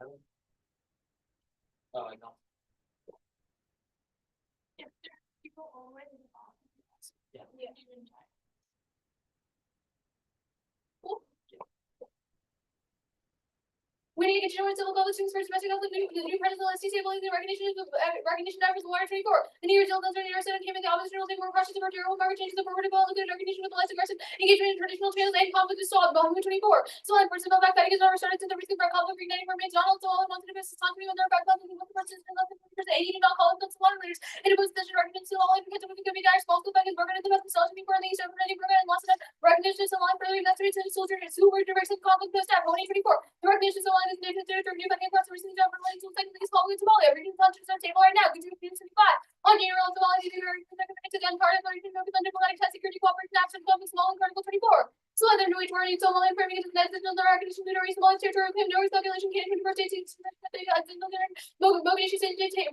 Oh, I know. Yeah. We need to continue civil public students for domestic health, the new president of the stability and recognition of recognition efforts in water 24. The new result of the Senate came in the opposition will take more cautious and material market changes of forward development and recognition with less aggressive engagement in traditional channels and conflict is solved. Volume 24. So on person felt back that is never started since the risk of conflict igniting for McDonald's, so all wanted to miss time when they're back up and the person and less than 50% 80 and not call them water leaders. And it was such a recognition to all because it could be guys false back and broken at the best cells before the Eastern program and lost it. Recognition to line further investigate to the soldier who were directed conflict post at 24. The recognition to line is named to review by the across recently done related to second least following Somalia. Everything countries on the table right now. Continue to 75. On January on Somalia, these are connected to the uncharted authority to diplomatic test security cooperation action from small and critical 24. So other new authority Somalia framing into the next the recognition of the Somali territory with no speculation can 21st 18th Mogadishu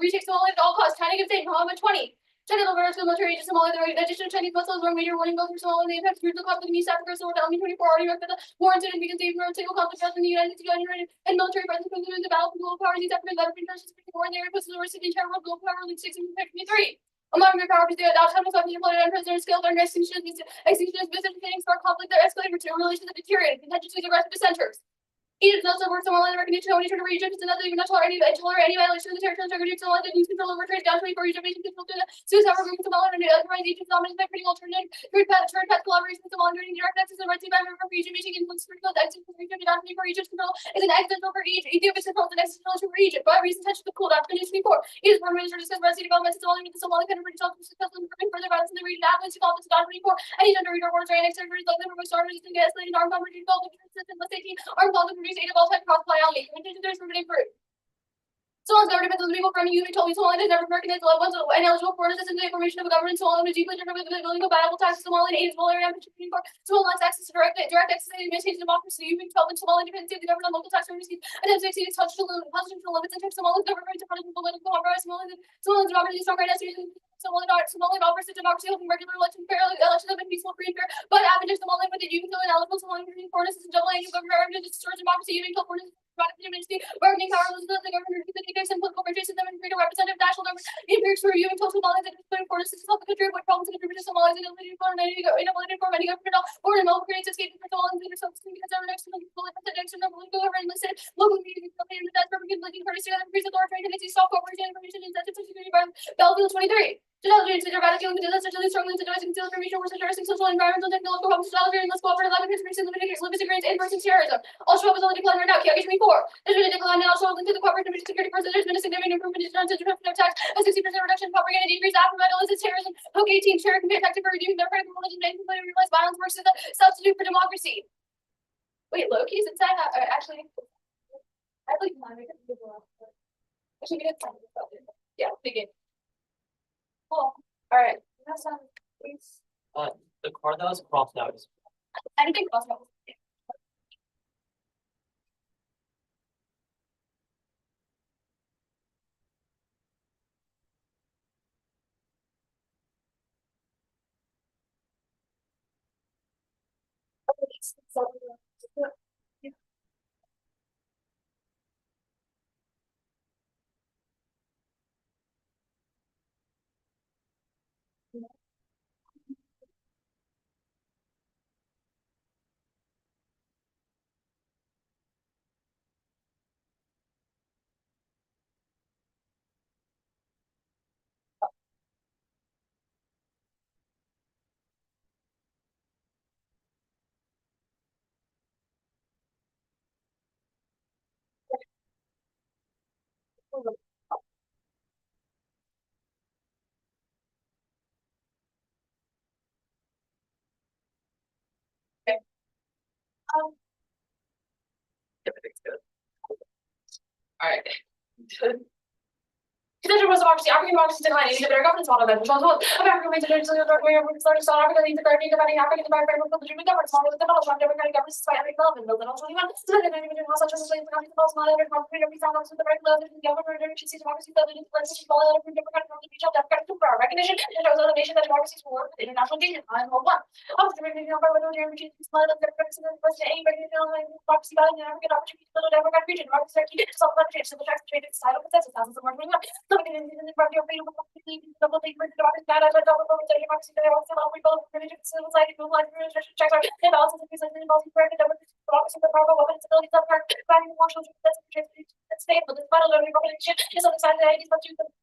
retake Somalia at all costs. China gives aid Muhammad 20. China overruns the military to Somalia. The addition of Chinese vessels were a major warning both for Somalia and the impact of the conflict in East Africa. So Army 24 already read the war incident because they were single conflict in the United States and military presence from the battle for global power. These African veterans war in the area puts the risk of the entire world global power league 1653. Among their powers, the adoption of something employed on president skilled or execution business for conflict that escalated material relations that deteriorated, contentiously aggressive dissenters. Egypt also works Somalia and recognition only to Egypt is another even not tolerate any violation of the territorial integrity of Somalia that lose control over trade down 24 Egypt nation control to the suicide group Somalia and otherwise Egypt dominated by creating alternative third path collaboration with Somalia during direct access to the Red Sea by river for Egypt making influence critical exit from Egypt down 24 Egypt's control is an accidental for Egypt. Ethiopia's control is an accidental for Egypt. By recent tension to cool down 24. Egypt's foreign minister discussed Red Sea developments in Somalia with the Somali country British officers successful in preventing further violence in the region after the conflict down 24. Any gender reader words or annexed territories like Liverpool starters and escalating armed conflict involved in less 18 armed conflict produced aid of all types cross-fly only. Contingent there's permitting fruit. Someone's government depends on the people from you told me Somalia has never recognized loved ones ineligible for assistance in the information of a government. Somalia is deeply different with the ability to compatible taxes. Somalia and Somalia area Somalia lacks access to direct access to the administration of democracy. You've been told in Somalia dependency of the government on local tax revenues attempts to exceed its constitutional limits in terms of Somalia's government to punish political compromise. Somalia's democracy is strong right now. Somalia offers to democracy, hoping regular elections have been peaceful, free, and fair. But after Somalia, with the youth and eligible Somalia foreign assistance, double annual government revenue destroys democracy. You've been told foreign bargaining power was the government the dictators and political patriotism and freedom representative national government impedes for you and total Somalia that is putting forward to help the country avoid problems and contribute to Somalia's inability to form any government or in all creates escape from Somalians and yourself because our next political government listed local meetings and that's perfect looking for together increase authority and soft cooperation information and incentive security by Battlefield 23. Technology and radical with the such as struggling to device and conceal information were addressing social environmental technological problems technology and less cooperative lab conspiracy limited grades and versus terrorism. Also was only declined right now. Kiyagish 24. There's been a decline and also linked to the cooperation of security person. There's been a significant improvement in attacks, a 60% reduction in propaganda decrease after metals terrorism. Poke 18 share can be effective for reducing their critical religion and completely realize violence versus the substitute for democracy. Wait, Loki, since I have actually I like mine. I should get it. Yeah, begin. Cool. All right. That's please. The card that was crossed out is. I didn't think crossed out. Okay. Everything's good. All right. Consider was democracy, African democracy declining, the better governance model that was also American remains a dark way of starting South Africa, the third dividing African environment with the government, small with the development, democratic governance despite every development, built in all 21, so that even how such as the economic development, small and confident every sound with the right level, the government agency democracy, the legislation, all other democratic reach out democratic super recognition, and shows other nation that democracies will work with international engagement. I'm one. Of the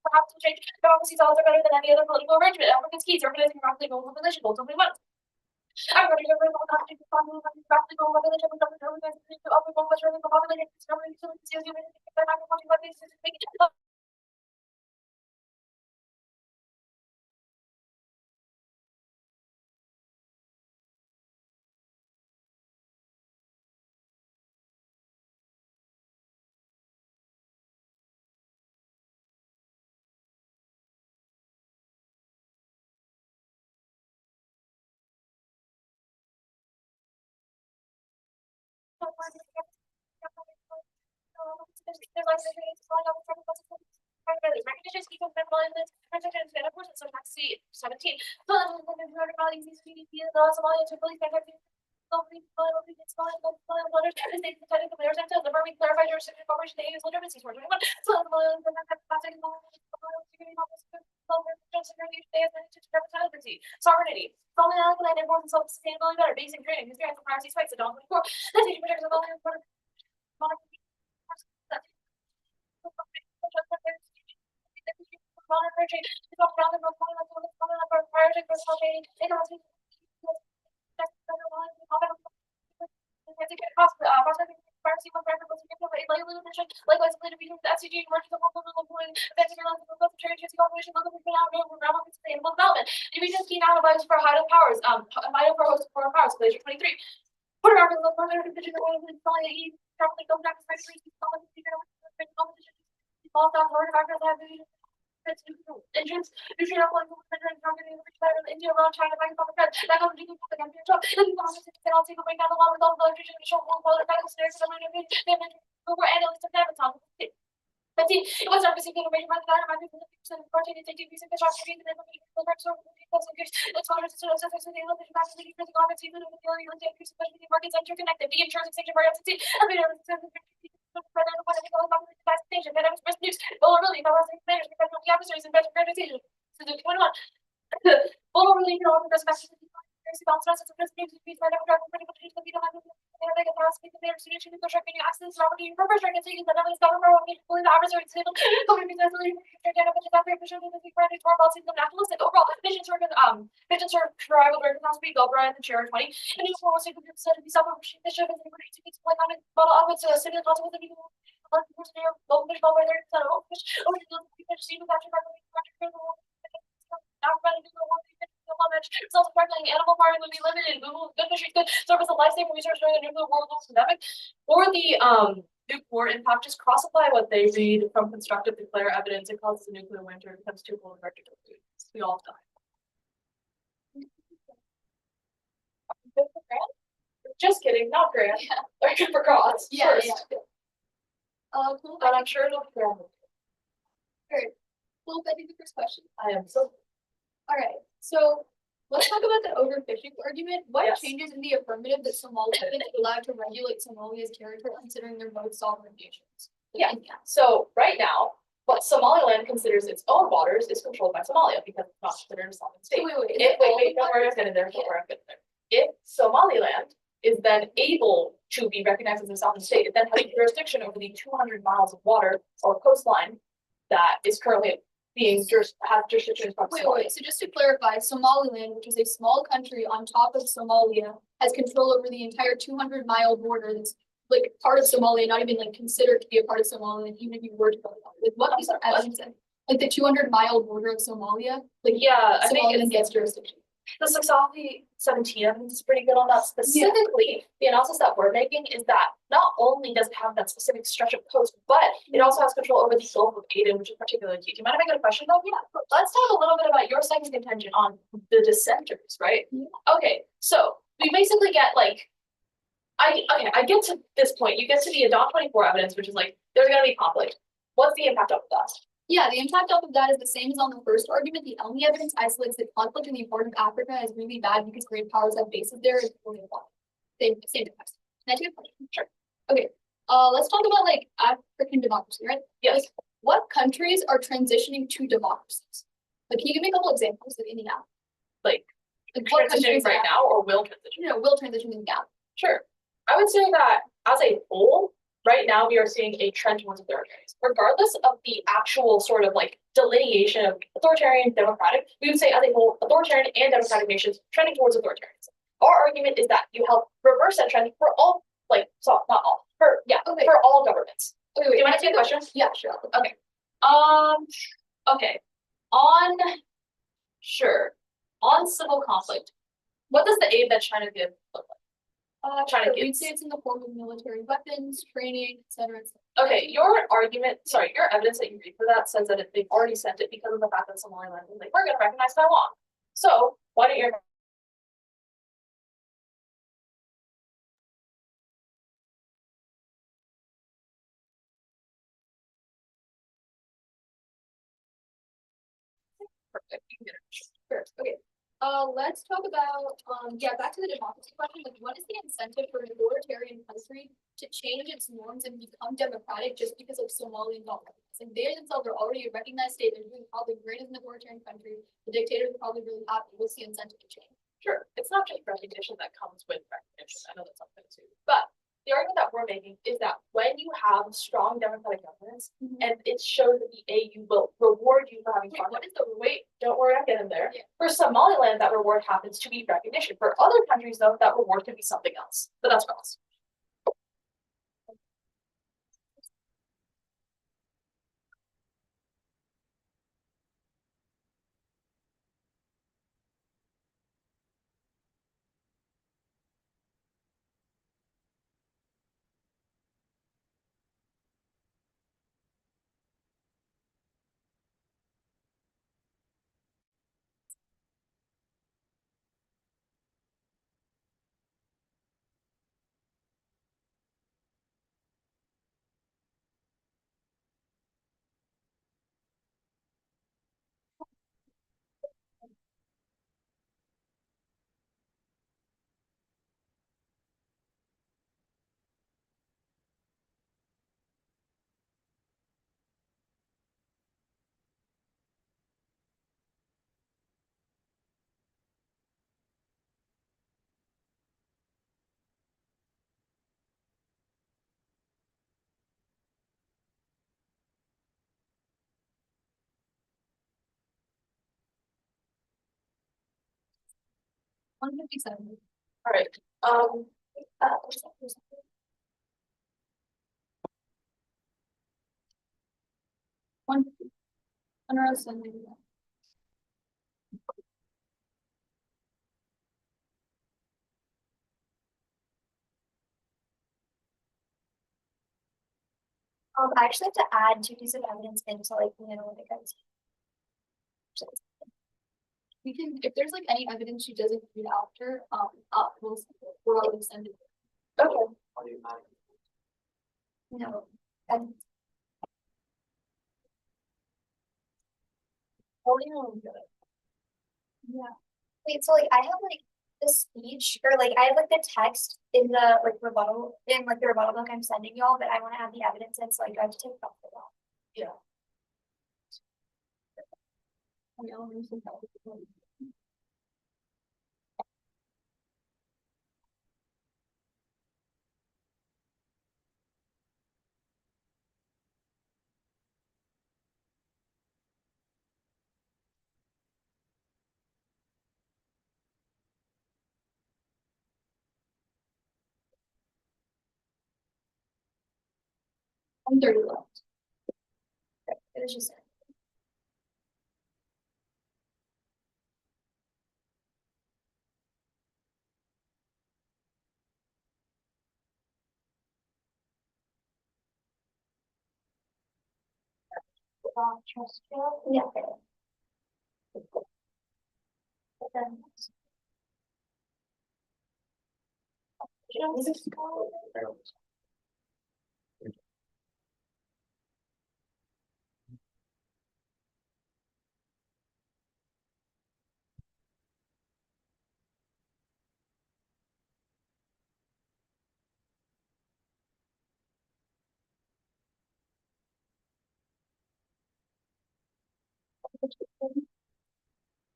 perhaps change democracy are better than any other political arrangement. Africans keys organizing rapidly global population goals only one. I'm going to go over the rapidly global population with government organization to offer more much the population discovery to the series unit that I'm watching by this is making recognition speaking of mental illness, protection and of course it's tax 17. So sovereignty. Solving land importance of sustainability better, basic training, history and privacy spikes, the Dawn 24. That's how you protect the for higher powers, vital for host foreign powers, Glacier 23. Put around the further division of the east, probably go back to all down Lord factors have entrance, nutrient upload, India, around China, Pakistan, that goes to the country. I'll take a break down the water with all the nutrition, show all the factors, over analysts of Amazon. But see, it was not receiving information by the data, my people, and protein is taking recent fish off the and then the it's going to surface the image massively for the comments, even if the theory of the increase of markets interconnected, the insurance exchange of variability, and we don't station, that I was first news, vulnerability, that was managed because of the adversaries and better presentation. So the 21. Vulnerability can offer perspective. Bounce of the news to be part of the pretty much the video and they can ask me the mayor solution to check any access property for first recognizing that is government will be fully the adversary table. Going to be necessarily which is after official to the granted to our policies of nationalistic overall visions are tribal has to be Gobra and the chair 20. And it's more to be self the ship and the to be like on it model of it to a city possible to be local fish by their fish over the fish see the country self-regulating animal farming would be limited. Google good fishing could serve as a life-saving research during the nuclear war pandemic, or the nuke war impact. Just cross-apply what they read from constructive declare evidence. It causes a nuclear winter. It becomes too cold and hard to go through. We all die. Just kidding, not Grant. Or good for cause. Yeah, first. yeah. Cool. But I'm sure it'll be Grant. Alright. Well, I think the first question. I am so. Alright, so let's talk about the overfishing argument. What Yes. changes in the affirmative that Somalia is allowed to regulate Somalia's territory considering their most sovereign nations? Yeah. So right now, what Somaliland considers its own waters is controlled by Somalia because it's not considered a sovereign state. Wait, Don't worry, I'm getting there. Don't worry, I'm getting there. If Somaliland is then able to be recognized as a sovereign state, it then has jurisdiction over the 200 miles of water or coastline that is currently being has jurisdiction from Somalia. Wait, so just to clarify, Somaliland, which is a small country on top of Somalia, has control over the entire 200-mile border that's like part of Somalia, not even like considered to be a part of Somalia, even if you were to go like what piece of evidence like the 200-mile border of Somalia, like Yeah, I think Somaliland gets jurisdiction. the Saxafi 17 is pretty good on that. Specifically, the analysis that we're making is that not only does it have that specific stretch of coast, but it also has control over the Gulf of Aden, which is particularly key. Do you mind if I get a question though? Yeah. Let's talk a little bit about your second contention on the dissenters, right? Yeah. Okay, so we basically get like I get to this point. You get to the Dawn 24 evidence, which is like there's gonna be conflict. What's the impact of that? Yeah, the impact off of that is the same as on the first argument. The only evidence isolates the conflict and the importance of Africa as really bad because great powers have bases there is only one. Same difference. Can I take a question? Sure. Okay. Let's talk about like African democracy, right? Yes. Like, what countries are transitioning to democracies? Like, can you give me a couple examples of India? Like what transitioning countries right now or will transition? You know, will transition in now. Sure. I would say that as a whole, right now we are seeing a trend towards authoritarianism. Regardless of the actual sort of like delineation of authoritarian, democratic, we would say as a whole, authoritarian and democratic nations trending towards authoritarianism. Our argument is that you help reverse that trend for all, like, so not all, for for all governments. Okay, wait, do you want to take a question? Yeah, sure. Okay. Okay. On civil conflict, what does the aid that China gives look like? China gives. We'd say it's in the form of military weapons, training, etc. Okay, your evidence that you read for that says that they've already sent it because of the fact that Somaliland is like, we're going to recognize Taiwan. So why don't you? Perfect. Sure. Okay. Let's talk about back to the democracy question. Like, what is the incentive for an authoritarian country to change its norms and become democratic just because of Somalian dominance? Like, they themselves are already a recognized state. They're doing probably great as an authoritarian country. The dictators are probably really happy. What's the incentive to change? Sure, it's not just recognition that comes with recognition. I know that's something too, but the argument that we're making is that when you have strong democratic governance and it shows that the AU will reward you for having fun. What is the wait? Don't worry, I'll get in there. Yeah. For Somaliland, that reward happens to be recognition. For other countries, though, that reward could be something else. But that's for us. $157. All right. $150. I actually have to add 2 pieces of evidence into like the analytic guys. We can, if there's like any evidence she doesn't read after, we'll send it. Okay. No. And yeah. Wait, so like I have like the speech or like I have like the text in the like rebuttal book I'm sending y'all, but I want to add the evidence in, so like I have to take it off the wall. Yeah. $130 left. It was just trust you. Yeah. But then,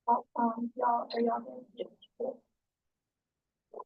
Y'all, are y'all good?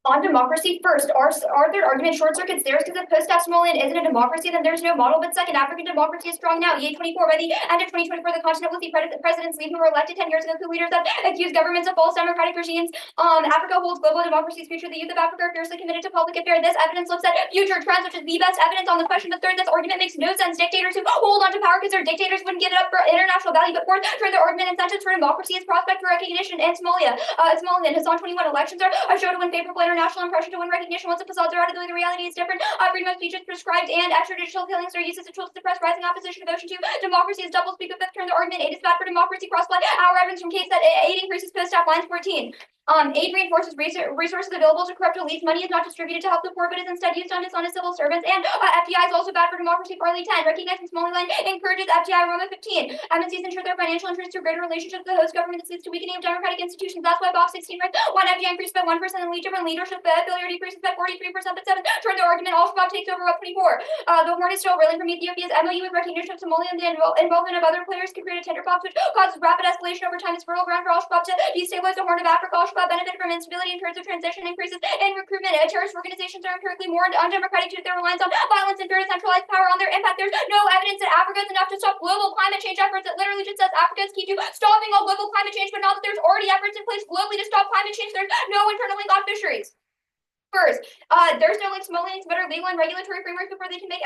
On democracy first, our third argument short circuits theirs because if post-Somaliland isn't a democracy, then there's no model. But second, African democracy is strong now. EA24, by the end of 2024, the continent will see presidents leave who were elected 10 years ago, who leaders that accused governments of false democratic regimes. Africa holds global democracy's future. The youth of Africa are fiercely committed to public affairs. This evidence looks at future trends, which is the best evidence on the question. But third, this argument makes no sense. Dictators who hold on to power because they're dictators wouldn't give it up for international value. But fourth, turn the argument incentives for democracy is prospect for recognition in Somalia. Somaliland has on 21 elections are show to win favorable international impression to win recognition. Once the facades are out of the way, the reality is different. Freedom of speech is prescribed, and extrajudicial killings are used as a tool to suppress rising opposition. Devotion to democracy is double speak. But fifth, turn the argument. Aid is bad for democracy. Crossplay our evidence from case that aid increases post-staff lines 14. Aid reinforces resources available to corrupt elites. Money is not distributed to help the poor, but is instead used on dishonest civil servants. And FDI is also bad for democracy. Farley 10. Recognizing Somaliland encourages FDI. Roma 15. MNCs ensure their financial interests through greater relationships with the host government. This leads to weakening of democratic institutions. That's why Box 16 writes one FDI increased by 1% and different leadership failure decreases by 43%. But 7. Turn the argument. Al Shabaab takes over up 24. The horn is still reeling from Ethiopia's MOU with recognition of Somaliland. The involvement of other players can create a tinderbox, which causes rapid escalation over time. It's fertile ground for Al Shabaab to destabilize the Horn of Africa. Al Shabaab benefit from instability in terms of transition, increases in recruitment. Terrorist organizations are empirically more undemocratic due to their reliance on violence and very centralized power on their impact. There's no evidence that Africa is enough to stop global climate change efforts. It literally just says Africa is key to stopping all global climate change, but not that there's already efforts in place globally to stop climate change. There's no internal link on fisheries. First, there's no like Somaliland's better legal and regulatory framework before they can make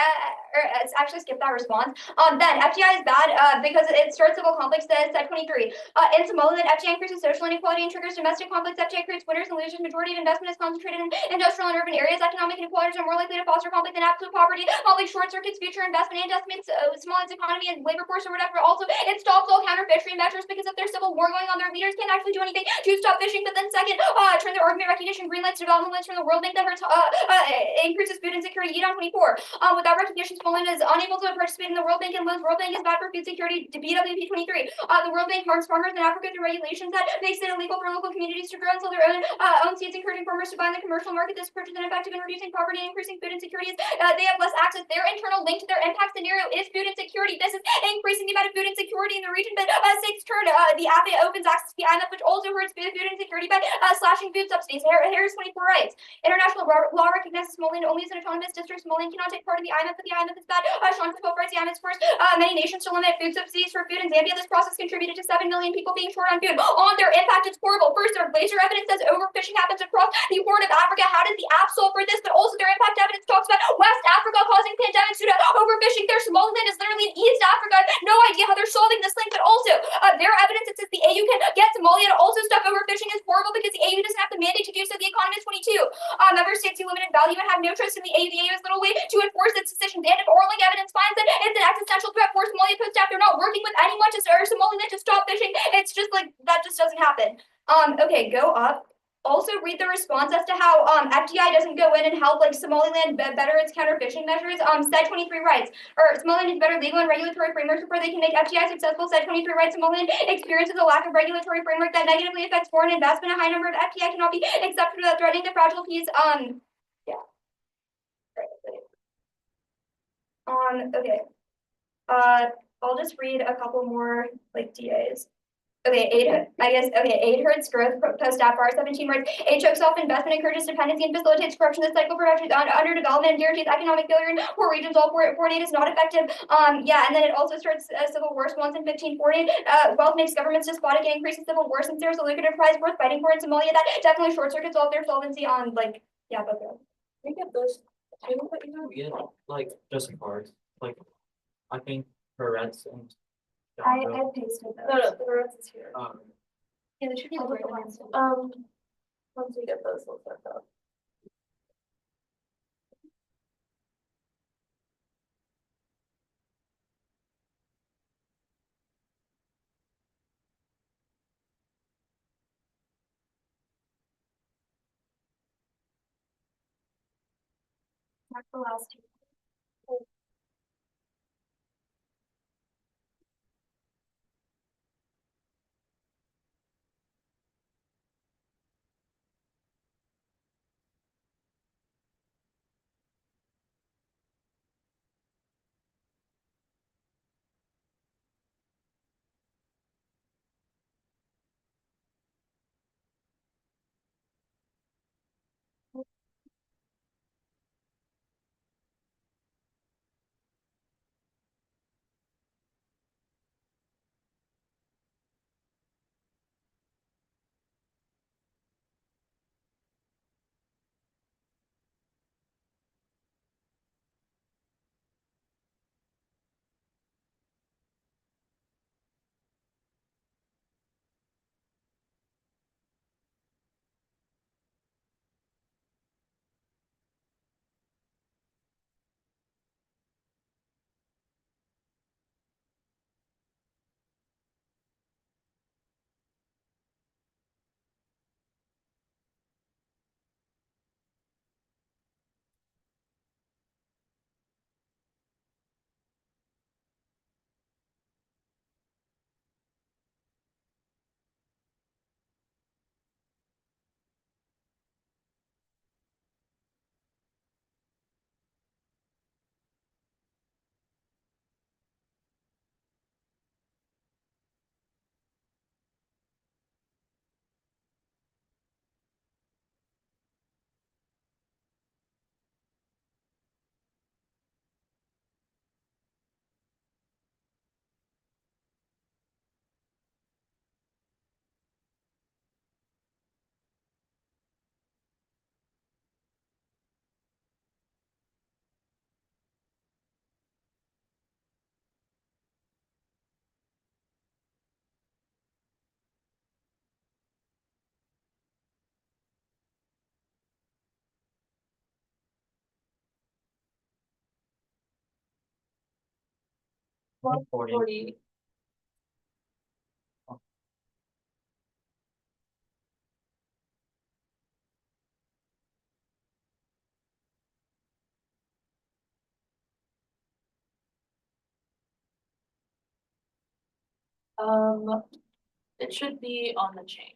actually skip that response. Then FDI is bad because it starts civil conflicts. Said 23. In Somaliland, FDI increases social inequality and triggers domestic conflicts. FDI creates winners and losers. Majority of investment is concentrated in industrial and urban areas. Economic inequalities are more likely to foster conflict than absolute poverty. Conflict short circuits future investment and decimates Somaliland's economy and labor force or whatever. Also, it stops all counter fishery measures because if there's civil war going on, their leaders can't actually do anything to stop fishing. But then second, turn their argument recognition green lights development lights from the World Bank that hurts increases food insecurity. EDON 24. Without recognition, Somaliland is unable to participate in the World Bank and loans. World Bank is bad for food security. BWP 23. The World Bank harms farmers in Africa through regulations that makes it illegal for local communities to grow and sell their own seeds, encouraging farmers to buy in the commercial market. This approach is ineffective in reducing poverty and increasing food insecurity. They have less access. Their internal link to their impact scenario is food insecurity. This is increasing the amount of food insecurity in the region. But sixth turn, the AFA opens access to the IMF, which also hurts food insecurity by slashing food subsidies. Here's 24 rights. International law recognizes Somaliland only as an autonomous district. Somaliland cannot take part in the IMF, but the IMF is bad. Sean Twelve writes the IMF first. Many nations to limit food subsidies for food in Zambia. This process contributed to 7 million people being short on food. On their impact, it's horrible. First, their glacier evidence says overfishing happens across the Horn of Africa. How does the app solve for this? But also their impact evidence talks about West Africa causing pandemics due to overfishing. Their Somaliland is literally in East Africa. I have no idea how they're solving this link, but also their evidence that says the AU can get Somalia to also stop overfishing is horrible because the AU doesn't have the mandate to do so. The economy is 22. Member states see limited value and have no trust in the AU. The AU has little way to enforce its decisions. And if oral evidence finds that it's an existential threat for Somalia post-staff, they're not working with anyone to Somaliland to stop fishing. It's just like that just doesn't happen. Okay, go up. Also read the response as to how FDI doesn't go in and help like Somaliland better its counter fishing measures. Said 23 rights, or Somaliland needs better legal and regulatory frameworks before they can make FDI successful. Said 23 rights, Somaliland experiences a lack of regulatory framework that negatively affects foreign investment. A high number of FDI cannot be accepted without threatening the fragile peace. Yeah. Okay. I'll just read a couple more like DAs. Okay, aid hurts growth post-AFR 17 words. Aid chokes off investment, encourages dependency, and facilitates corruption. This cycle perpetuates underdevelopment and guarantees economic failure in poor regions. All foreign aid is not effective. Yeah, and then it also starts civil wars once in 1540. Wealth makes governments despotic and increases civil wars. Since there's a lucrative prize worth fighting for in Somalia, that definitely short circuits all of their solvency on like but We get those. We get like just cards. Like I think for reds and I pasted those. No, the rest is here. Yeah, there should be the right ones. Once we get those, we'll start up. That's the last two. 40. 40. It should be on the chain.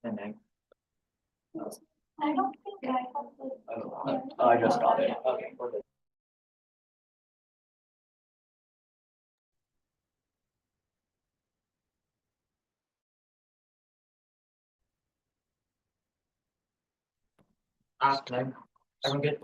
And then, I don't think I have. I just got it. Okay, perfect. Then, everyone good?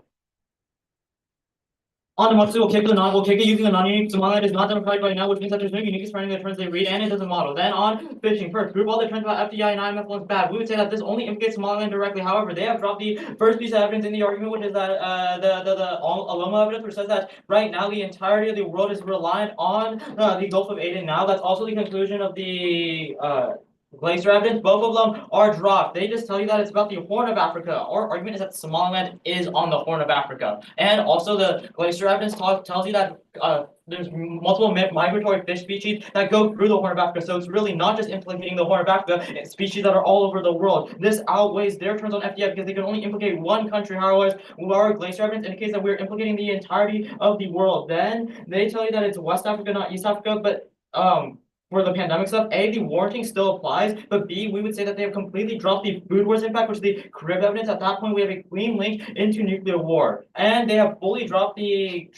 On the Matsu will kick the non will kick it using the non-unique Somaliland is not democratic right now, which means that there's no unique spreading the trends they read and it doesn't model. Then on fishing, first, group all the trends about FDI and IMF one's bad. We would say that this only implicates Somaliland directly. However, they have dropped the first piece of evidence in the argument, which is that the Aloma evidence, which says that right now the entirety of the world is reliant on the Gulf of Aden. Now that's also the conclusion of the glacier evidence. Both of them are dropped. They just tell you that it's about the Horn of Africa. Our argument is that Somaliland is on the Horn of Africa. And also the glacier evidence tells you that there's multiple migratory fish species that go through the Horn of Africa. So it's really not just implicating the Horn of Africa, it's species that are all over the world. This outweighs their turns on FDI because they can only implicate one country. However, our glacier evidence indicates that we're implicating the entirety of the world. Then they tell you that it's West Africa, not East Africa, but for the pandemic stuff, A, the warranting still applies, but B, we would say that they have completely dropped the food wars impact, which is the crib evidence. At that point, we have a clean link into nuclear war. And they have fully dropped the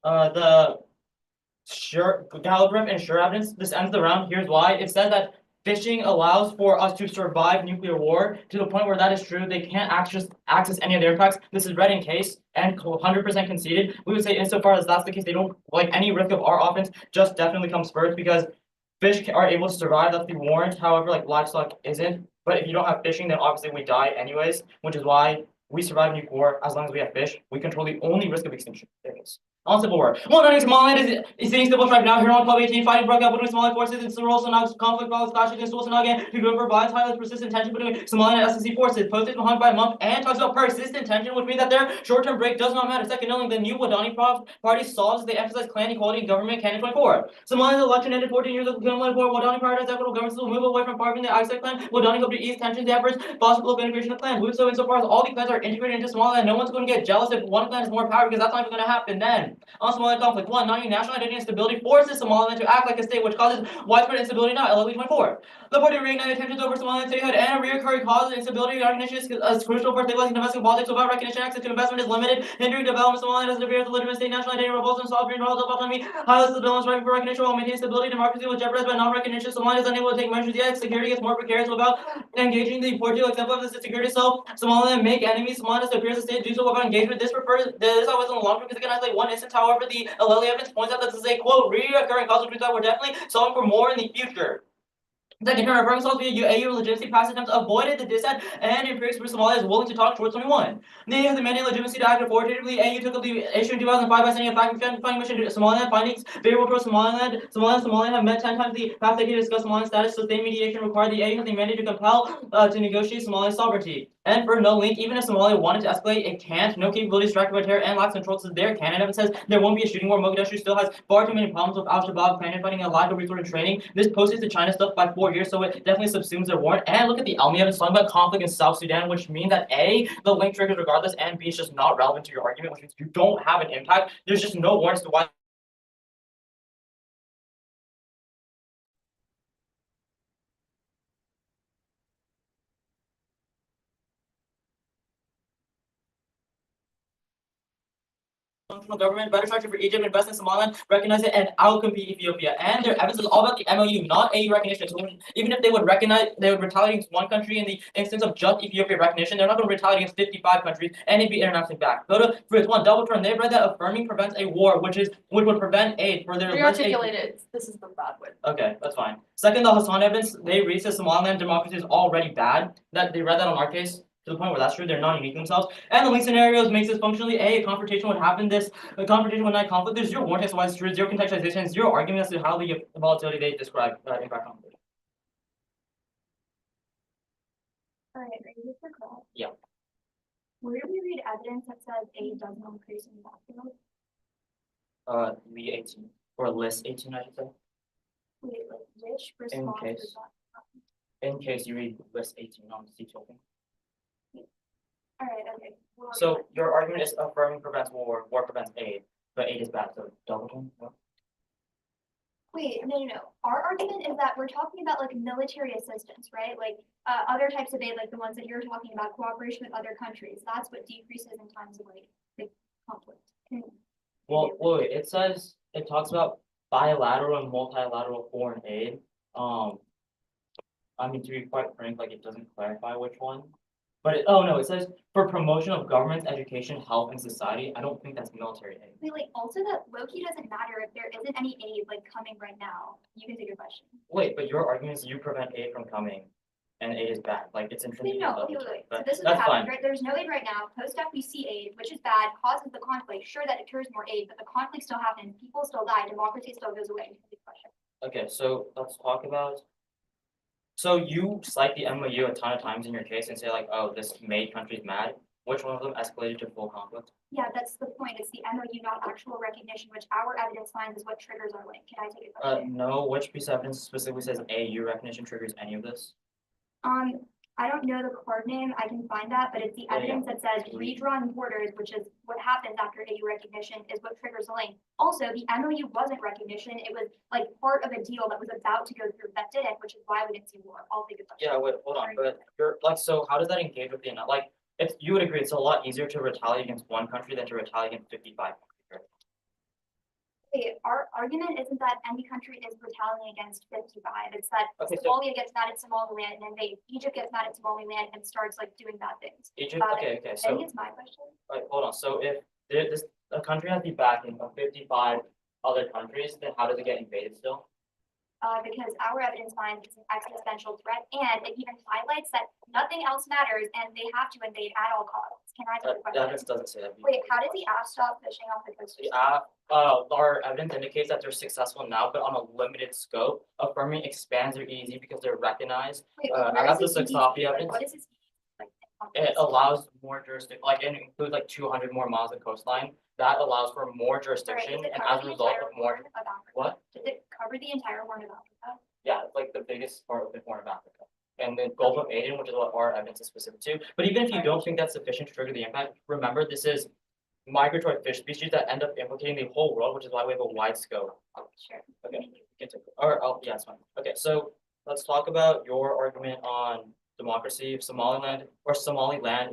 Gallup and Sure evidence. This ends the round. Here's why. It says that fishing allows for us to survive nuclear war to the point where that is true. They can't access any of their impacts. This is read in case and 100% conceded. We would say insofar as that's the case, they don't like any risk of our offense just definitely comes first because fish are able to survive. That's the warrant. However, like livestock isn't. But if you don't have fishing, then obviously we die anyways, which is why we survive nuclear war as long as we have fish. We control the only risk of extinction. There it is. On Civil War. Well, running Somaliland is seeing civil strife now. Here on 1218, fighting broke out between Somali forces and Cyril Sonag's conflict violence clashes against Sultan again. To go for violence, highlights persistent tension between Somaliland and SSC forces. Posted behind by a month and talks about persistent tension, which means that their short-term break does not matter. Second, knowing the new Wadani party solves, they emphasize clan equality in government canon 24. Somaliland's election ended 14 years ago. Wadani prioritized equitable governments will move away from farming the Isaac clan. Wadani hope to ease tensions, efforts, possible integration of clans. So insofar as all the clans are integrated into Somaliland, no one's going to get jealous if one clan has more power because that's not even going to happen then. On Somaliland conflict, one, national identity and stability forces Somaliland to act like a state, which causes widespread instability now, LLE 24. The party reignited tensions over Somaliland statehood and a recurring cause of instability. Recognition is crucial for stabilizing domestic politics. Without recognition, access to investment is limited, hindering development. Somaliland has severe legitimate state national identity, revolts and sovereign roles of autonomy, highlights the balance right for recognition while maintaining stability. Democracy was jeopardized by non-recognition. Somaliland is unable to take measures yet. Security gets more precarious without engaging the Portugal example of the security itself. Somaliland make enemies. Somaliland appears to state do so without engagement. This always in the long term because it can isolate one instance. However, the LLE evidence points out that this is a quote recurring cause which we thought we're definitely solving for more in the future. Second term, referring results via AU legitimacy past attempts avoided the dissent and empirics for Somalia is willing to talk towards 21. They have the mandate legitimacy to act authoritatively. AU took up the issue in 2005 by sending a fact-finding mission to Somaliland. Findings favorable towards Somaliland have met 10 times the past decade to discuss Somaliland status. Sustained mediation required. The AU has the mandate to compel to negotiate Somalia's sovereignty. And for no link, even if Somalia wanted to escalate, it can't. No capabilities distracted by terror and lacks control to their canon. Evidence says there won't be a shooting war. Mogadishu still has far too many problems with Al-Shabaab, canon fighting, and lack of resource and training. This postdates the China stuff by 4 years, so it definitely subsumes their warrant. And look at the Almi evidence talking about conflict in South Sudan, which means that A, the link triggers regardless, and B, is just not relevant to your argument, which means you don't have an impact. There's just no warrants to why. functional government, better structure for Egypt, invest in Somaliland, recognize it, and outcompete Ethiopia. And their evidence is all about the MOU, not AU recognition. So even if they would retaliate against one country in the instance of just Ethiopia recognition, they're not going to retaliate against 55 countries and it'd be internationally backed. Go to Fritz one, double turn. They read that affirming prevents a war, which would prevent aid for their list. Rearticulated. This is the bad one. Okay, that's fine. Second, the Hassan evidence, they read that Somaliland democracy is already bad. That they read that on our case to the point where that's true. They're not unique themselves. And the link scenarios makes this functionally a confrontation would happen. A confrontation would not conflict. There's zero warrant why it's true, zero contextualization, zero argument as to how the volatility they describe impact conflict. Alright, ready for call? Yeah. Where do we read evidence that says A doesn't increase in the backfield? Read 18 or list 18, I should say. Wait, like which response case. is that? In case you read list 18 on the C token. Alright, okay. Well, So your argument is affirming prevents war prevents aid, but aid is bad. So double turn. No? Wait, no. Our argument is that we're talking about like military assistance, right? Like other types of aid, like the ones that you're talking about, cooperation with other countries. That's what decreases in times of like conflict. Well, wait, it talks about bilateral and multilateral foreign aid. I mean, to be quite frank, like it doesn't clarify which one. But it says for promotion of government, education, health, and society. I don't think that's military aid. Wait, like also that low-key doesn't matter if there isn't any aid like coming right now. You can take a question. Wait, but your argument is you prevent aid from coming, and aid is bad. Like it's intrinsically No, illogical, wait. So but this is what that's happens, fine. right? There's no aid right now. Post-FBC aid, which is bad, causes the conflict. Sure, that deters more aid, but the conflict still happens. People still die. Democracy still goes away. Okay, so let's talk about. So you cite the MOU a ton of times in your case and say like, oh, this made countries mad. Which one of them escalated to full conflict? Yeah, that's the point. It's the MOU, not actual recognition, which our evidence finds is what triggers our link. Can I take a question? No. Which piece of evidence specifically says AU recognition triggers any of this? I don't know the card name. I can find that, but it's the evidence that says redrawn borders, which is what happens after AU recognition, is what triggers the link. Also, the MOU wasn't recognition. It was like part of a deal that was about to go through that didn't, which is why we didn't see war. I'll take a question. Yeah, wait, hold on. But you're like, so how does that engage with the like? If you would agree, it's a lot easier to retaliate against one country than to retaliate against 55 countries. Okay, our argument isn't that any country is retaliating against 55. It's that Okay, Somalia gets mad at Somaliland and invades. Egypt gets mad at Somaliland and starts like doing bad things. Egypt. Okay. I So think it's my question. wait, hold on. So if a country has the backing of 55 other countries, then how does it get invaded still? Because our evidence finds it's an existential threat, and it even highlights that nothing else matters, and they have to invade at all costs. Can I take a The question? evidence doesn't say that. Wait, how did the app stop fishing off the coast? Our evidence indicates that they're successful now, but on a limited scope. Affirming expands their EEZ because they're recognized. Wait, I where have is the this Saxafi EEZ? evidence. What is this? Like, It allows more jurisdiction, like it includes like 200 more miles of coastline. That allows for more jurisdiction, Does it and cover as a the result entire of more. Horn of Africa? What? Does it cover the entire Horn of Africa? Yeah, it's like the biggest part of the Horn of Africa. And the Gulf of Aden, which is what our evidence is specific to. But even if you don't think that's sufficient to trigger the impact, remember this is migratory fish species that end up implicating the whole world, which is why we have a wide scope. Sure. Okay. Yeah, it's fine. Okay, so let's talk about your argument on democracy. If Somaliland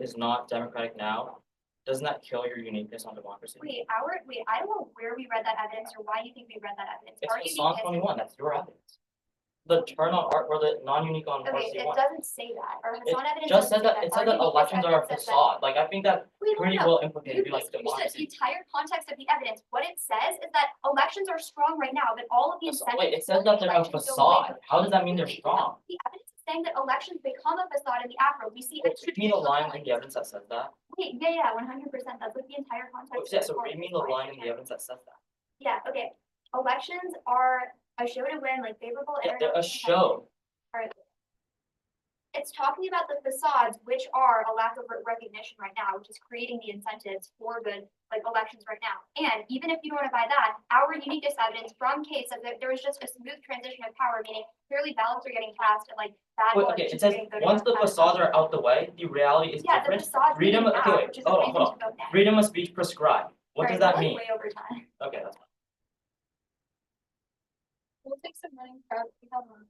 is not democratic now, doesn't that kill your uniqueness on democracy? Wait, I don't know where we read that evidence or why you think we read that evidence. It's Are you Hassan being 21, that's your evidence. The turn on art or the non-unique on Okay, it RC1. doesn't say that. Or Hassan evidence Just doesn't said say that, it said Our that uniqueness elections are a evidence says that- facade. Like, I think that Wait, pretty no. well implicated You like just the democracy. entire context of the evidence. What it says is that elections are strong right now, but all of the incentives. Wait, it says for that they're a elections go away. facade. How does that mean they're strong? The evidence is saying that elections become a facade in the Afro. We see. Read me the line in the evidence that says that. Wait, yeah, 100%. That's what the entire context. Yeah, of the so report read me is. the line in the evidence that says that. Yeah, okay. Elections are a show to win, like favorable. Yeah, they're a show. It's talking about the facades, which are a lack of recognition right now, which is creating the incentives for good, like elections right now. And even if you don't want to buy that, our uniqueness evidence from case says that there was just a smooth transition of power, meaning clearly ballots are getting passed and like bad. Wait, okay, it says once the facades are out the way, the reality is different. Freedom, okay, wait, hold on. Freedom of speech prescribed. What does that mean? Way over time. Okay, that's fine. We'll take some running crowd. We have one.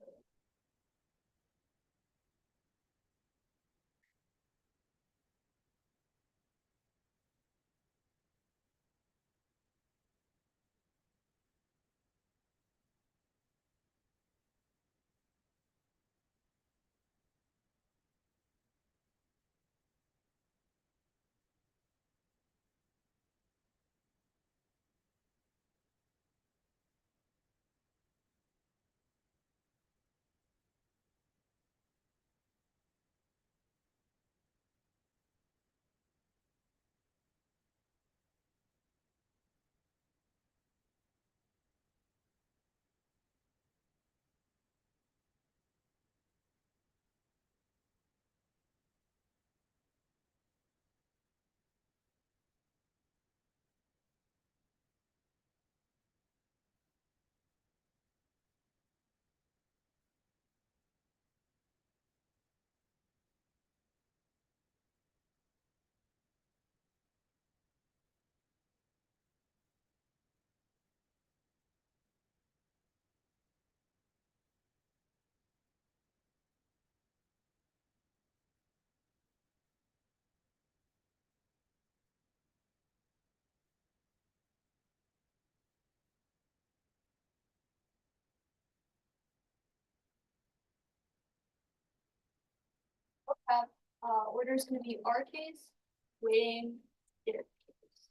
have, order is gonna be our case, weighing, their case.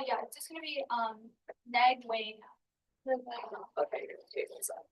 Yeah, it's just gonna be, neg weighing. Okay, you're gonna take this up.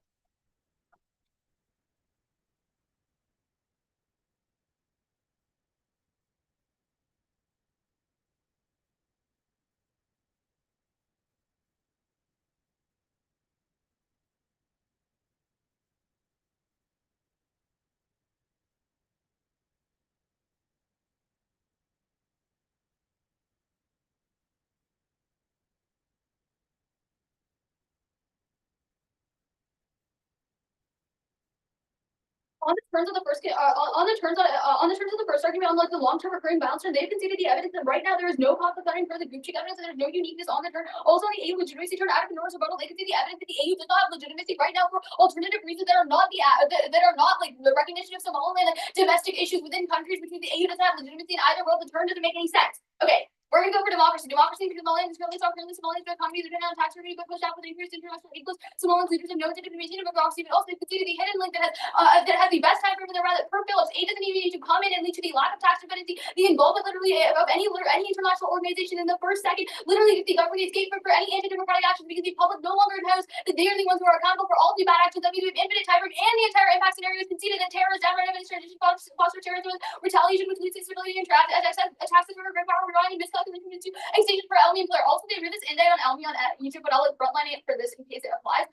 On the terms of the first, on the terms of the first argument, on like the long-term recurring balance term, they've conceded the evidence that right now there is no conflict cutting for the group check evidence and there's no uniqueness on the term. Also, on the AU legitimacy turn out of Norris rebuttal, they concede the evidence that the AU does not have legitimacy right now for alternative reasons that are not that are not like the recognition of Somaliland, like domestic issues within countries, which means the AU doesn't have legitimacy in either world. The term doesn't make any sense. Okay. We're gonna go for democracy. Democracy because Somaliland is currently sovereign. Somaliland's economy is dependent on tax revenue, but pushed out with increased international equals. Somaliland's leaders have no intent to maintain a democracy, but also they conceded the hidden link that has the best time frame in the round that per Phillips, aid doesn't even need to come in and lead to the lack of tax dependency, the involvement literally of any international organization in the first second, literally the government escape for any anti-democratic actions because the public no longer knows that they are the ones who are accountable for all the bad actions. That means we have infinite time frame and the entire impact scenario is conceded that terrorist downright evidence transition foster terrorism, retaliation which leads to stability and attacks that for great power, relying and miscalculation to extinction for Elmi and Claire. Also, they read this indictment on Elmi on YouTube, but I'll like frontline it for this in case it applies.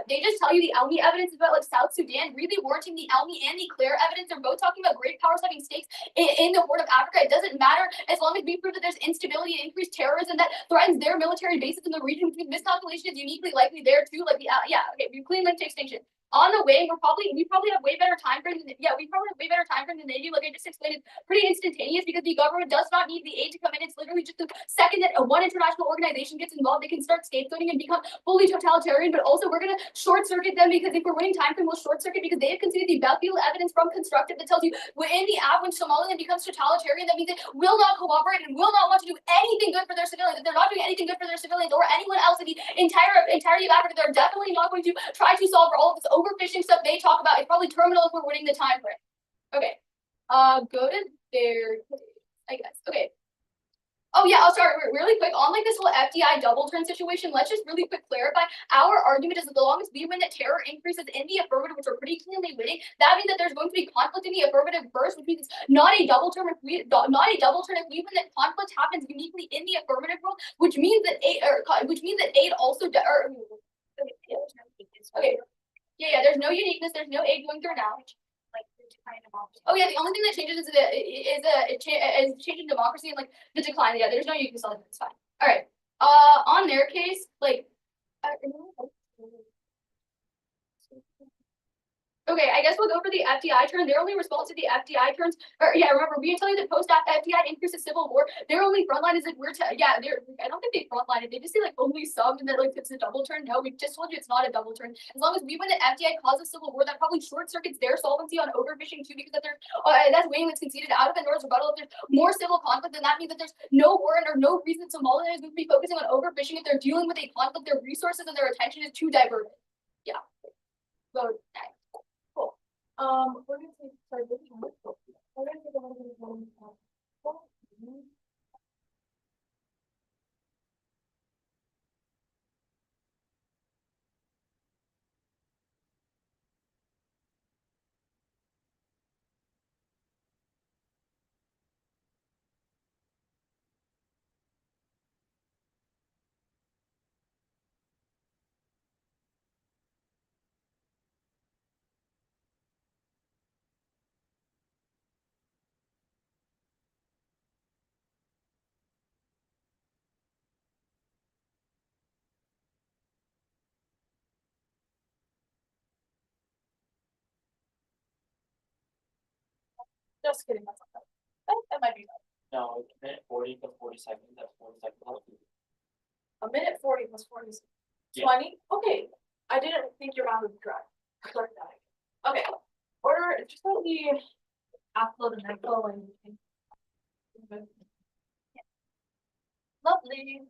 They just tell you the Elmi evidence about like South Sudan, really warranting the Elmi and the Claire evidence. They're both talking about great powers having stakes in the Horn of Africa. It doesn't matter as long as we prove that there's instability and increased terrorism that threatens their military bases in the region, which means miscalculation is uniquely likely there too. Like the we clean link to extinction. On the way, we probably have way better time frame than we probably have way better time frame than they do. Like I just explained, it's pretty instantaneous because the government does not need the aid to come in. It's literally just the second that one international organization gets involved, they can start scapegoating and become fully totalitarian. But also, we're gonna short circuit them because if we're winning time frame, we'll short circuit because they have conceded the valuable evidence from constructive that tells you when Somaliland becomes totalitarian, that means it will not cooperate and will not want to do anything good for their civilians. If they're not doing anything good for their civilians or anyone else in the entirety of Africa, they're definitely not going to try to solve for all of this overfishing stuff they talk about. It's probably terminal if we're winning the time frame. Okay. Go to their, I guess. Okay. Oh yeah, I'll start really quick on like this whole FDI double turn situation. Let's just really quick clarify. Our argument is that the longest we win that terror increases in the affirmative, which are pretty clearly winning. That means that there's going to be conflict in the affirmative first, which means it's not a double turn if we win that conflict happens uniquely in the affirmative world, which means that aid also okay. Yeah, there's no uniqueness, there's no aid going through now. Oh yeah, the only thing that changes is changing democracy and like the decline. Yeah, there's no uniqueness on it. It's fine. All right. On their case, like. Okay, I guess we'll go for the FDI turn. Their only response to the FDI turns, or yeah, remember we tell you that post FDI increases civil war. Their only frontline is that I don't think they frontline it. They just say like only some and that like it's a double turn. No, we just told you it's not a double turn. As long as we win the FDI causes civil war, that probably short circuits their solvency on overfishing too, because that there's that's weighing that's conceded out of the North's rebuttal. If there's more civil conflict, then that means that there's no warrant or no reason Somaliland is going to be focusing on overfishing if they're dealing with a conflict. Their resources and their attention is too diverted. Yeah. Vote next. Cool. We're gonna take sorry, this one. We're gonna take a little bit of one. Just kidding, that's not that. That might be that. No, it's minute 40 plus 40 seconds, that's 40 seconds. A minute 40 plus 40 is Yeah. 20? Okay, I didn't think your math was correct. Okay, order, just let me upload and then go and. Lovely.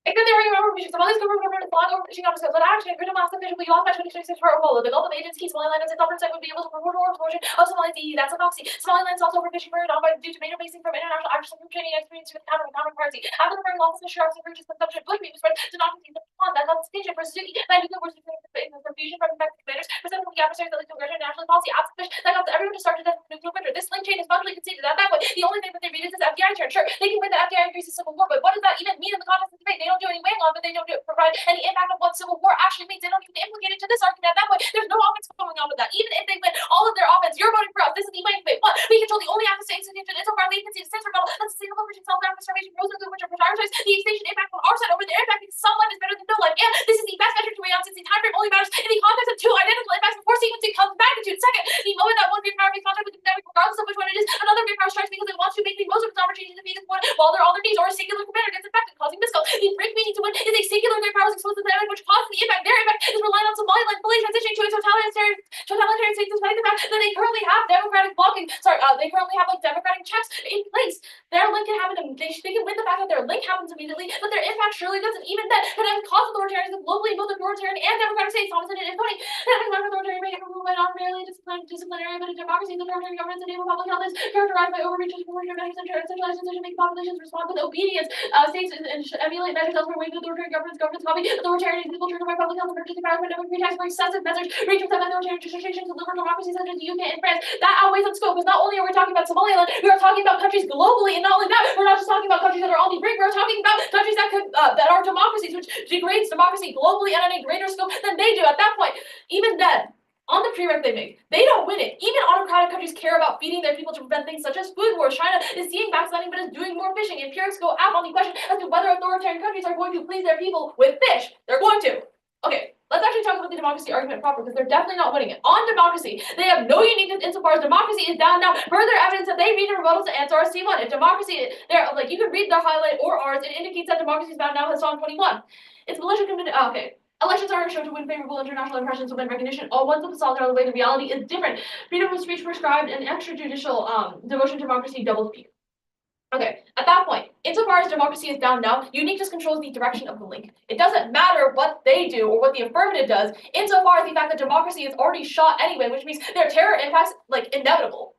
Except they were over fishing. Some of these government flying over fishing officers, but actually, critical mass efficient, we lost by 2026 for a whole. The Gulf of Aden ski Somaliland and its upper side would be able to perform more explosion of Somali sea. That's an oxy. Somaliland's also overfishing for on by due to major basing from international actors and training experience with counterparty. After the very loss of fish sharks and reaches consumption, blood meat was spread to not concede the pond that caused extinction for Suzuki. That nuclear was in the confusion from infected commanders, presented from the adversaries that lead to aggression and national policy. Absent fish that caused everyone to start to death from nuclear winter. This link chain is functionally conceded at that point. The only thing that they read is this FDI turn. Sure, they can win the FDI increases civil war, but what does that even mean in the context of the debate? They don't do any weighing on, but they don't provide any impact of what civil war actually means. They don't even implicate it to this argument at that point. There's no offense going on with that. Even if they win all of their offense, you're voting for us. This is the weighing debate. What? We control the only access to institution insofar as they can see the sense rebuttal. That's sustainable for self-government starvation, frozen food, which are prioritized the extinction impact on our side over their impact because some life is better than no life. And this is the best metric to weigh on since the time frame only matters in the context of two identical impacts before sequencing comes magnitude. Second, the moment that one great power makes contact with the pandemic, regardless of which one it is, another great power strikes because it wants to make the most of its opportunity to feed its one while they're on their knees, or a singular commander gets infected, causing misco. The break we need to win is a singular great powers exposed to the pandemic, which causes the impact. Their impact is relying on Somaliland fully transitioning to a totalitarian state despite the fact that they currently have democratic blocking. They currently have like democratic checks in place. Their link can happen. They can win the fact that their link happens immediately, but their impact surely doesn't. Even then, pandemic caused authoritarianism globally in both authoritarian and democratic states. Thomas and Tony. Pandemic authoritarian may rule by non-merely disciplinary, but in democracy, the authoritarian governments enable public health is characterized by overreaches, promotion of centralized decision-making populations respond with obedience. States emulate measures elsewhere where authoritarian governments copy authoritarian people turn by public health and purchasing power pandemic pretext for excessive measures range from authoritarian justification to liberal democracies such as the UK and France. That outweighs on scope because not only are we talking about Somaliland, we are talking about countries globally, and not only that, we're not just talking about countries that are on the brink. We're talking about countries that could that are democracies, which degrades democracy globally and on a greater scope than they do. At that point, even then, on the prereq they make, they don't win it. Even autocratic countries care about feeding their people to prevent things such as food wars. China is seeing backsliding but is doing more fishing. Empirics go out on the question as to whether authoritarian countries are going to please their people with fish. They're going to. Okay, let's actually talk about the democracy argument proper because they're definitely not winning it. On democracy, they have no uniqueness insofar as democracy is down now. Further evidence that they read in rebuttals to answer our C1. If democracy, they're like you can read the highlight or ours, it indicates that democracy is bound now as on 21. It's militia committed. Okay. Elections are shown to win favorable international impressions within recognition. All ones of the solid the way the reality is different. Freedom of speech prescribed and extrajudicial devotion to democracy doubles peak. Okay, at that point, insofar as democracy is down now, uniqueness controls the direction of the link. It doesn't matter what they do or what the affirmative does, insofar as the fact that democracy is already shot anyway, which means their terror impacts like inevitable.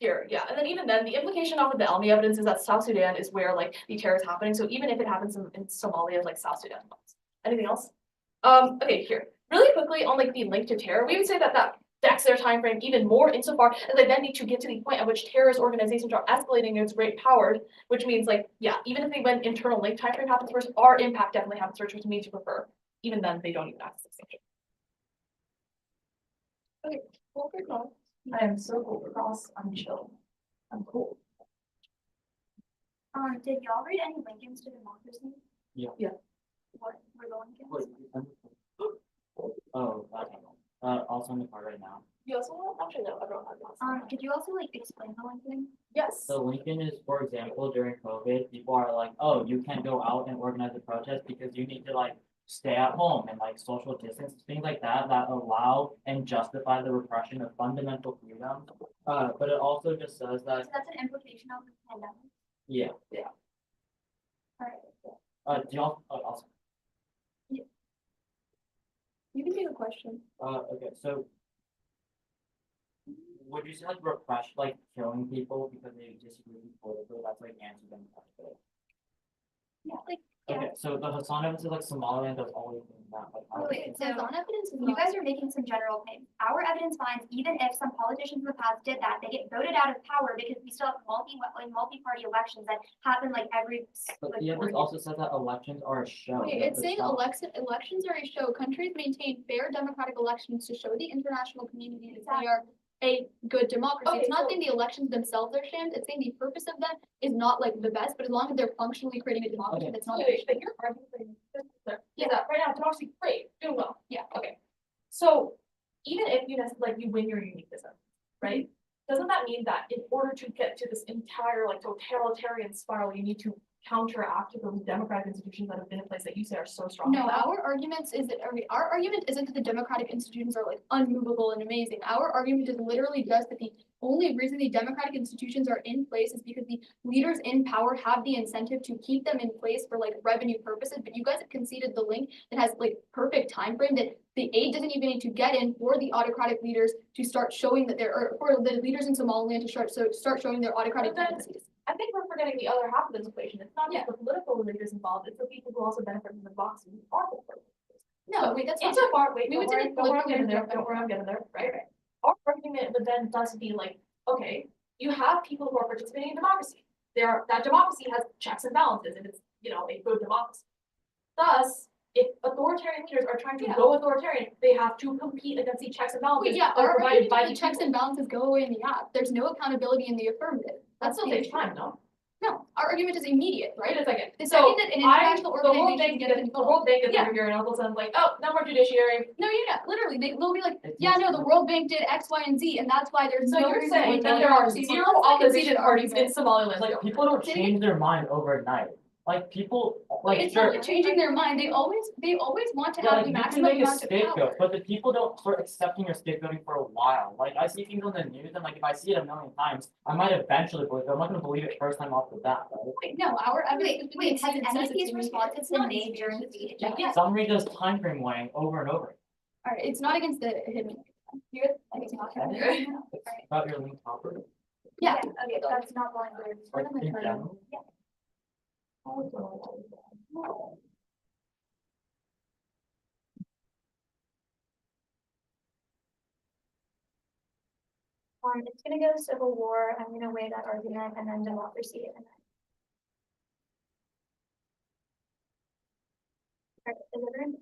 Here, yeah, and then even then, the implication off of the Elmi evidence is that South Sudan is where like the terror is happening. So even if it happens in Somalia, like South Sudan. Anything else? Okay, here. Really quickly on like the link to terror, we would say that decks their time frame even more insofar as they then need to get to the point at which terrorist organizations are escalating its great powers, which means like, yeah, even if they when internal link time frame happens first, our impact definitely happens first, which means you prefer. Even then, they don't even access extinction. Okay, cool for cross. I am so cool for cross. I'm chill. I'm cool. Did y'all read any Lincolns to democracy? Yeah. What were the Lincolns? Oh, okay. Also in the car right now. You also want actually no, everyone has Could you also like explain the Lincoln? Yes. So Lincoln is, for example, during COVID, people are like, oh, you can't go out and organize a protest because you need to like stay at home and like social distance, things like that allow and justify the repression of fundamental freedom. But it also just says that. So that's an implication of the pandemic. Yeah. Alright. Do y'all also? You can take a question. Okay, so would you say like repress like killing people because they disagree politically? That's like anti-democratic. Yeah, like Okay, so the Hassan evidence is like Somaliland does always do that. Like, wait, so On evidence is you guys are making some general claims. Our evidence finds even if some politicians in the past did that, they get voted out of power because we still have multi-party elections that happen like every. But like, the 4 evidence years. also says that elections are a show. Wait, that it's the saying South- elections are a show. Countries maintain fair democratic elections to show the international community that they are a good democracy. Okay, It's not so- saying the elections themselves are shams, it's saying the purpose of them is not like the best, but as long as they're functionally creating a democracy, Okay. that's not. Wait, but your argument is that right now democracy great, doing well. Yeah. Okay. So even if you you win your uniqueness, right? Doesn't that mean that in order to get to this entire like totalitarian spiral, you need to counteract those democratic institutions that have been in place that you say are so strong? No, our argument isn't that the democratic institutions are like unmovable and amazing. Our argument is literally just that the only reason the democratic institutions are in place is because the leaders in power have the incentive to keep them in place for like revenue purposes. But you guys have conceded the link that has like perfect time frame that the aid doesn't even need to get in for the autocratic leaders to start showing that or for the leaders in Somaliland to start showing their autocratic But then- tendencies. I think we're forgetting the other half of this equation. It's not just the political leaders involved, it's the people who also benefit from the democracy who are the political leaders. No, wait, that's not. Insofar, wait, We don't would say worry, that don't worry, I'm political getting leaders there, don't don't worry, I'm getting there, right? Our argument would then thus be like, okay, you have people who are participating in democracy. That democracy has checks and balances, and it's, a good democracy. Thus, if authoritarian leaders are trying to Yeah. go authoritarian, they have to compete against these checks and balances Wait, yeah, that are our provided argument by is the the checks and balances go away in the app. There's no accountability in the affirmative. That still the takes issue. time, no? No, our argument is immediate, right? Wait a second. The So, second that an international The World organization Bank gets gets, the involved. World Bank gets Yeah. over here and all of a sudden like, oh, no more judiciary. No, yeah, literally, they'll be like, It's yeah, no, just- the World Bank did X, Y, and Z, and that's why there's So no you're reason saying why that there are democracy zero was a opposition conceded parties in argument. Somaliland. Like, people don't Say it change their mind overnight. Like, people, like, It's sure. not like changing their mind, they always want to Yeah, have like the you can maximum make a amount of scapegoat, power. but the people don't start accepting your scapegoating for a while. Like I see things on the news and like if I see it a million times, I might eventually believe it. I'm not gonna believe it first time off the bat, right? Wait, no, our evidence. has been Wait, has conceded any since of these it's been- responses it's been not made during the against- meeting? Yeah, Summary does time frame weighing over and over. alright, it's not against the hidden. You're, I think it's not. Okay. It's about your link topper, Yeah. Okay, that's not going through. like in general. It's gonna go civil war, I'm gonna weigh that argument, and then democracy, and then. Alright, is everyone?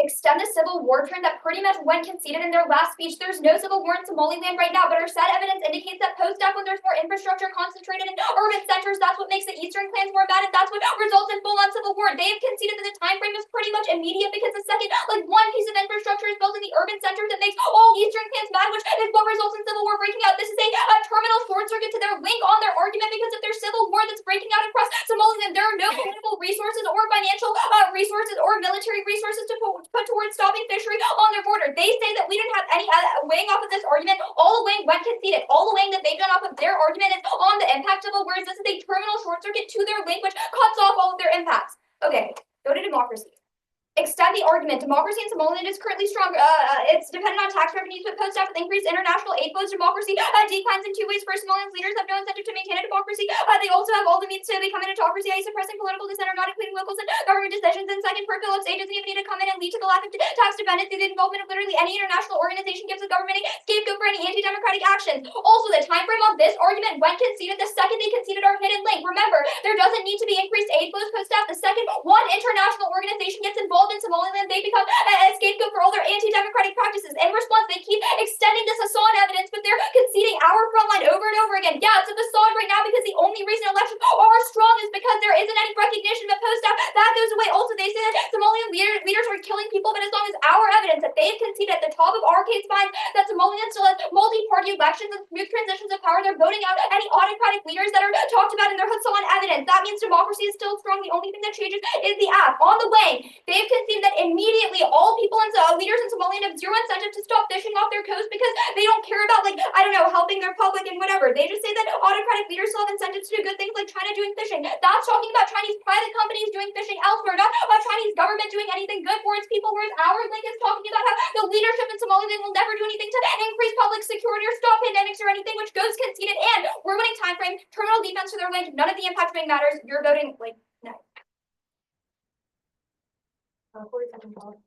Extend a civil war term that pretty much went conceded in their last speech. There's no civil war in Somaliland right now, but our said evidence indicates that post-death, when there's more infrastructure concentrated in urban centers, that's what makes the eastern clans more bad, and that's what results in full-on civil war. They've conceded that the time frame is pretty much immediate because the second, one piece of infrastructure is built in the urban centers that makes all eastern clans mad, which is what results in civil war breaking out. This is a terminal short circuit to their link on their argument, because if there's civil war that's breaking out across Somaliland, there are no political resources or financial resources or military resources to put towards stopping fishery on their border. They say that we didn't have any weighing off of this argument. All the weighing went conceded. All the weighing that they've done off of their argument is on the impact of it, whereas this is a terminal short circuit to their link, which cuts off all of their impacts. Okay, go to democracy. Extend the argument. Democracy in Somaliland is currently strong. It's dependent on tax revenues, but post-death with increased international aid flows, democracy declines in two ways. First, Somaliland's leaders have no incentive to maintain a democracy. They also have all the means to become an autocracy, suppressing political dissent or not including locals in government decisions. And second, per Phillips, aid doesn't even need to come in and lead to the lack of tax dependency. The involvement of literally any international organization gives the government a scapegoat for any anti-democratic actions. Also, the time frame on this argument when conceded, the second they conceded our hidden link. Remember, there doesn't need to be increased aid flows post-death. The second one international organization gets involved in Somaliland, they become a scapegoat for all their anti-democratic practices. In response, they keep extending this Hassan evidence, but they're conceding our front line over and over again. Yeah, it's a facade right now because the only reason elections are strong is because there isn't any recognition of post-death. That goes away. Also, they say that Somalian leaders are killing people, but as long as our evidence that they've conceded at the top of our case finds that Somaliland still has multi-party elections and smooth transitions of power, they're voting out any autocratic leaders that are talked about in their Hassan evidence. That means democracy is still strong. The only thing that changes is the app. On the way, they've conceded that immediately all people and leaders in Somaliland have zero incentive to stop fishing off their coast because they don't care about, helping their public and whatever. They just say that autocratic leaders still have incentives to do good things like China doing fishing. That's talking about Chinese private companies doing fishing elsewhere, not Chinese government doing anything good for its people, whereas our link is talking about how the leadership in Somaliland will never do anything to increase public security or stop pandemics or anything, which goes conceded. And we're winning time frame, terminal defense for their link, none of the impact thing matters. You're voting no. 40 seconds left.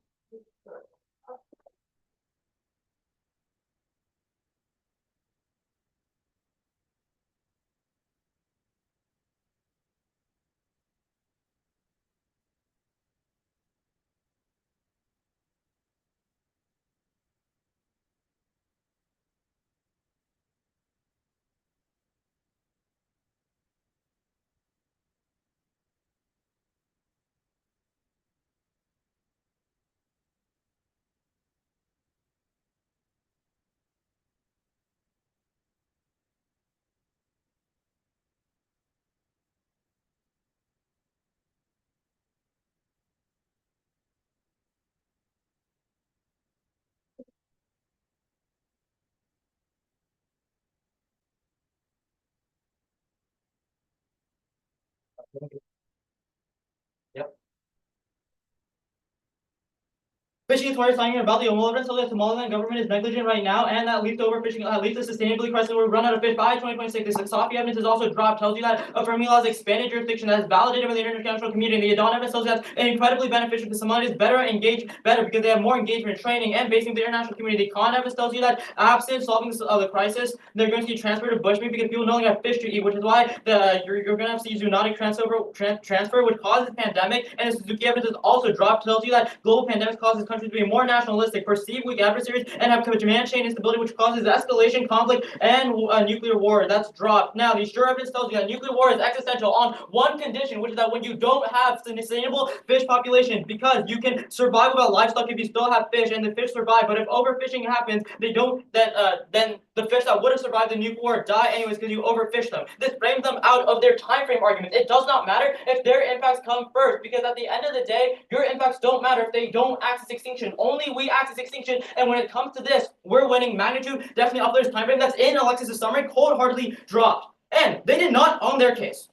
Fishing is where it's talking about the evidence so that Somaliland government is negligent right now, and that leads to overfishing, leads to sustainability crisis where we run out of fish by 2026. This Safi evidence is also dropped, tells you that affirming law's expanded jurisdiction that is validated by the international community. The Adon evidence tells you that's incredibly beneficial because Somalia is better engaged, because they have more engagement, training, and basing the international community. The Khan evidence tells you that absent solving the crisis, they're going to be transferred to bushmeat because people no longer have fish to eat, which is why you're going to have to use zoonotic transfer, which causes pandemic. And the Suzuki evidence is also dropped, tells you that global pandemics causes countries to be more nationalistic, perceive weak adversaries, and have demand chain instability, which causes escalation, conflict, and nuclear war. That's dropped. Now, the sure evidence tells you that nuclear war is existential on one condition, which is that when you don't have sustainable fish population, because you can survive without livestock if you still have fish, and the fish survive. But if overfishing happens, they don't. Then the fish that would have survived the nuclear war die anyways because you overfish them. This frames them out of their time frame argument. It does not matter if their impacts come first, because at the end of the day, your impacts don't matter if they don't access extinction. Only we access extinction, and when it comes to this, we're winning. Magnitude definitely off their time frame. That's in Alexis's summary, cold-heartedly dropped, and they did not own their case.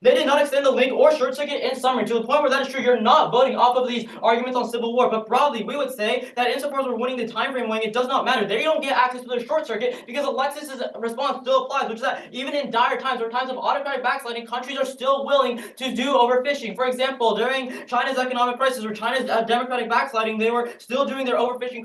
They did not extend the link or short circuit in summary to the point where that is true. You're not voting off of these arguments on civil war. But broadly, we would say that insofar as we're winning the time frame winning, it does not matter. They don't get access to their short circuit because Alexis's response still applies, which is that even in dire times or times of autocratic backsliding, countries are still willing to do overfishing. For example, during China's economic crisis or China's democratic backsliding, they were still doing their overfishing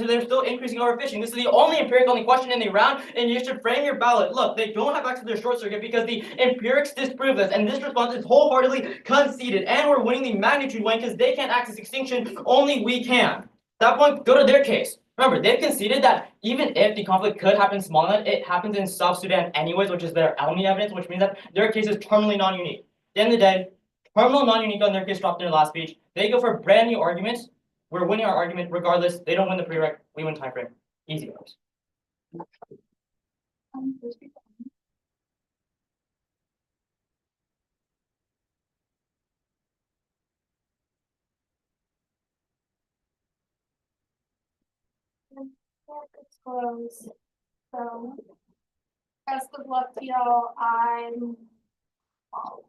they were still increasing overfishing. This is the only empirical question in the round, and you should frame your ballot. Look, they don't have access to their short circuit because the empirics disprove this. And this response is wholeheartedly conceded, and we're winning the magnitude win because they can't access extinction, only we can. At that point, go to their case. Remember, they've conceded that even if the conflict could happen in Somaliland, it happens in South Sudan anyways, which is their Elmi evidence, which means that their case is terminally non-unique. At the end of the day, terminal non-unique on their case dropped in their last speech. They go for brand new arguments. We're winning our argument regardless. They don't win the prereq. We win time frame. Easy goes. It's close. So, best of luck to y'all. I'm